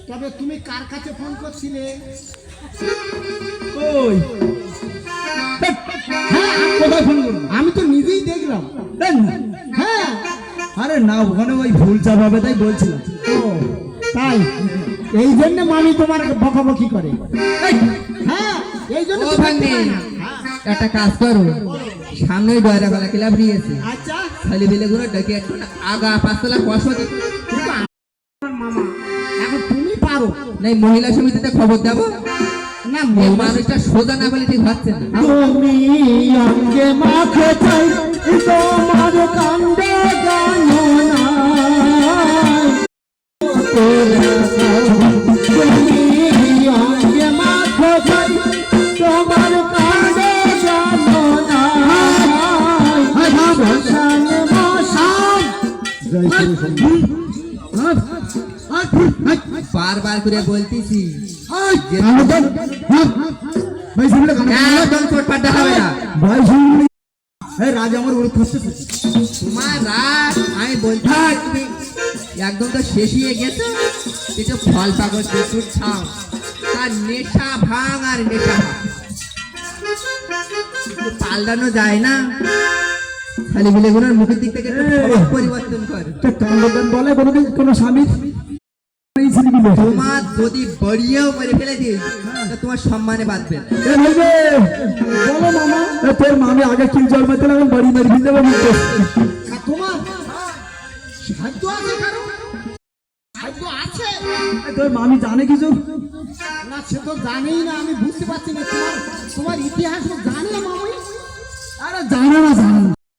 তবে তুমি কার কাছে ফোন করছিলে? ওই হ্যাঁ, কোথায় ফোন করবো? আমি তো নিজেই দেখলাম। দেন না। হ্যাঁ, আরে না, ওখানে ওই ভুল চাপাবে তাই বলছিলাম। ও তাই, এই জন্য মামি তোমার বকাবকি করে। এই, হ্যাঁ, এই জন্য ও তো ভাগ্নে, দেখতে পায় না। একটা কাজ করো, সামনেই ডয়রা গলা ক্লাব নিয়েছে, আচ্ছা, খালি বিলে গুলো ডেকে একটু না আগা পাঁচতলা কষো দিতে। কিন্তু আমার মামা এখন তুমি পারো নাই মহিলা সমিতিতে খবর দেবো না? এই মানুষটা সোজা না বলে ঠিক হচ্ছে না। তুমি অঙ্গে মাখে চাই তোমার কান্দে জানো না, তুমি অঙ্গে মাখে চাই তোমার কান্দে জানো না, শ্মশান মশান। বারবার করে বলতেছি যে ভাই শুনলে একদম চোটপাট দেখাবে না। ভাই শুনলি, এই রাজ আমার ওর করতেছে। তোমার রাত আমি বলছি তুমি একদম তো শেষিয়ে গেছো, কিছু ফল পাগল প্রচুর খাও, তার নেশা ভাঙ আর নেশা ভাঙ, পাল্টানো যায় না। খালি বিলেগুলোর মুখের দিক থেকে একটু স্বভাব পরিবর্তন কর। কান্দন বলে কোনোদিন কোনো স্বামী এই ছেলেগুলো। তোমার যদি বড়িয়েও মেরে ফেলে দিই তা তোমার সম্মানে বাঁধবে না। এ ভাই রে, বলো মামা, এ তোর মামি আগে কি জন্মাতে এখন বাড়ি মেরে ফেলতে পারবো। আর তোমার সাধ্য আছে কারো? সাধ্য আছে তোর মামি জানে কিছু? না, সে তো জানেই না, আমি বুঝতে পারছি না। তোমার তোমার ইতিহাস জানে মামি? আরে জানে না, জানে না।